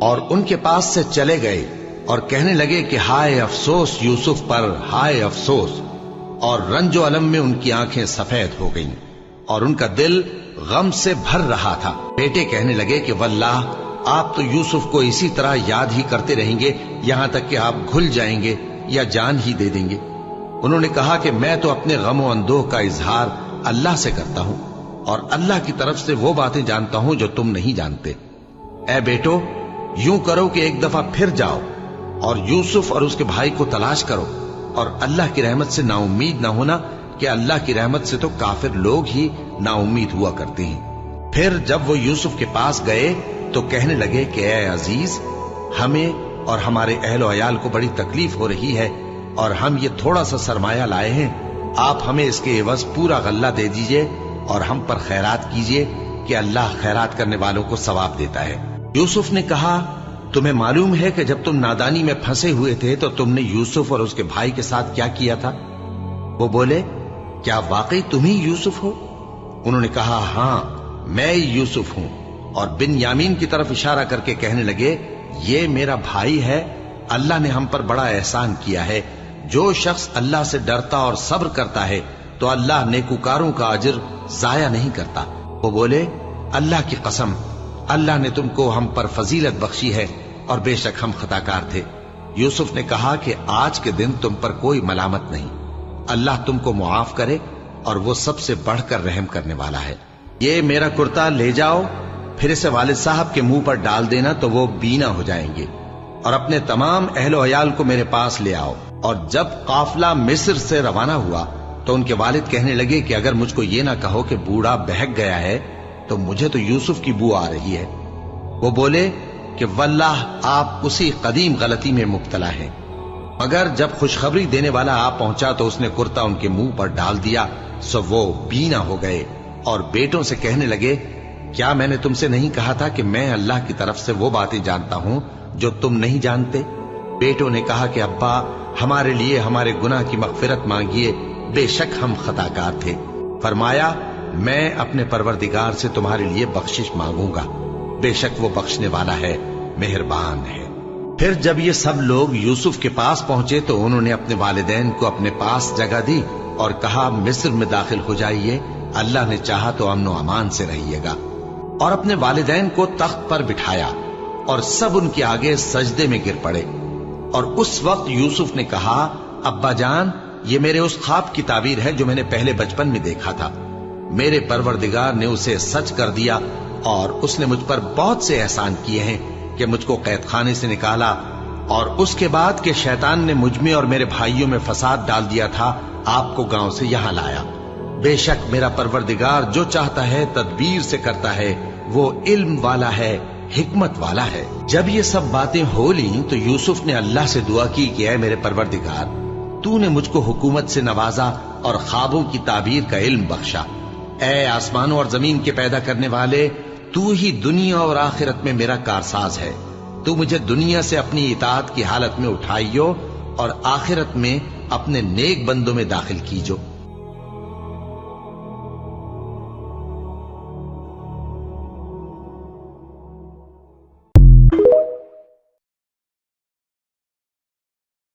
اور ان کے پاس سے چلے گئے اور کہنے لگے کہ ہائے افسوس یوسف پر، ہائے افسوس، اور رنج و الم میں ان کی آنکھیں سفید ہو گئیں اور ان کا دل غم سے بھر رہا تھا۔ بیٹے کہنے لگے کہ واللہ آپ تو یوسف کو اسی طرح یاد ہی کرتے رہیں گے یہاں تک کہ آپ گھل جائیں گے یا جان ہی دے دیں گے۔ انہوں نے کہا کہ میں تو اپنے غم و اندوہ کا اظہار اللہ سے کرتا ہوں اور اللہ کی طرف سے وہ باتیں جانتا ہوں جو تم نہیں جانتے۔ اے بیٹو، یوں کرو کہ ایک دفعہ پھر جاؤ اور یوسف اور اس کے بھائی کو تلاش کرو، اور اللہ کی رحمت سے نا امید نہ ہونا کہ اللہ کی رحمت سے تو کافر لوگ ہی نا امید ہوا کرتے ہیں۔ پھر جب وہ یوسف کے پاس گئے تو کہنے لگے کہ اے عزیز، ہمیں اور ہمارے اہل و عیال کو بڑی تکلیف ہو رہی ہے اور ہم یہ تھوڑا سا سرمایہ لائے ہیں، آپ ہمیں اس کے عوض پورا غلہ دے دیجئے اور ہم پر خیرات کیجئے کہ اللہ خیرات کرنے والوں کو ثواب دیتا ہے۔ یوسف نے کہا تمہیں معلوم ہے کہ جب تم نادانی میں پھنسے ہوئے تھے تو تم نے یوسف اور اس کے بھائی کے ساتھ کیا کیا تھا؟ وہ بولے کیا واقعی تم ہی یوسف ہو؟ انہوں نے کہا ہاں میں یوسف ہوں، اور بن یامین کی طرف اشارہ کر کے کہنے لگے یہ میرا بھائی ہے، اللہ نے ہم پر بڑا احسان کیا ہے۔ جو شخص اللہ سے ڈرتا اور صبر کرتا ہے تو اللہ نیکوکاروں کا اجر ضائع نہیں کرتا۔ وہ بولے اللہ کی قسم، اللہ نے تم کو ہم پر فضیلت بخشی ہے اور بے شک ہم خطاکار تھے۔ یوسف نے کہا کہ آج کے دن تم پر کوئی ملامت نہیں، اللہ تم کو معاف کرے اور وہ سب سے بڑھ کر رحم کرنے والا ہے۔ یہ میرا کرتا لے جاؤ، پھر اسے والد صاحب کے منہ پر ڈال دینا تو وہ بینا ہو جائیں گے، اور اپنے تمام اہل و عیال کو میرے پاس لے آؤ۔ اور جب قافلہ مصر سے روانہ ہوا تو ان کے والد کہنے لگے کہ اگر مجھ کو یہ نہ کہو کہ بوڑھا بہک گیا ہے تو مجھے تو یوسف کی بو آ رہی ہے۔ وہ بولے کہ واللہ آپ اسی قدیم غلطی میں مبتلا ہیں۔ مگر جب خوشخبری دینے والا آپ پہنچا تو اس نے کرتا ان کے منہ پر ڈال دیا، سو وہ بینا ہو گئے اور بیٹوں سے کہنے لگے کیا میں نے تم سے نہیں کہا تھا کہ میں اللہ کی طرف سے وہ باتیں جانتا ہوں جو تم نہیں جانتے؟ بیٹوں نے کہا کہ ابا ہمارے لیے ہمارے گناہ کی مغفرت مانگیے، بے شک ہم خطاکار تھے۔ فرمایا میں اپنے پروردگار سے تمہارے لیے بخشش مانگوں گا، بے شک وہ بخشنے والا ہے، مہربان ہے۔ پھر جب یہ سب لوگ یوسف کے پاس پہنچے تو انہوں نے اپنے والدین کو اپنے پاس جگہ دی اور کہا مصر میں داخل ہو جائیے، اللہ نے چاہا تو امن و امان سے رہیے گا، اور اپنے والدین کو تخت پر بٹھایا اور سب ان کے آگے سجدے میں گر پڑے۔ اور اس وقت یوسف نے کہا ابا جان یہ میرے اس خواب کی تعبیر ہے جو میں نے پہلے بچپن میں دیکھا تھا، میرے پروردگار نے اسے سچ کر دیا اور اس نے مجھ پر بہت سے احسان کیے ہیں کہ مجھ کو قید خانے سے نکالا، اور اس کے بعد کہ شیطان نے مجھ میں اور میرے بھائیوں میں فساد ڈال دیا تھا آپ کو گاؤں سے یہاں لایا۔ بے شک میرا پروردگار جو چاہتا ہے تدبیر سے کرتا ہے، وہ علم والا ہے، حکمت والا ہے۔ جب یہ سب باتیں ہو لیں تو یوسف نے اللہ سے دعا کی کہ اے میرے پروردگار تو نے مجھ کو حکومت سے نوازا اور خوابوں کی تعبیر کا علم بخشا۔ اے آسمانوں اور زمین کے پیدا کرنے والے، تو ہی دنیا اور آخرت میں میرا کارساز ہے، تو مجھے دنیا سے اپنی اطاعت کی حالت میں اٹھائیو اور آخرت میں اپنے نیک بندوں میں داخل کیجو۔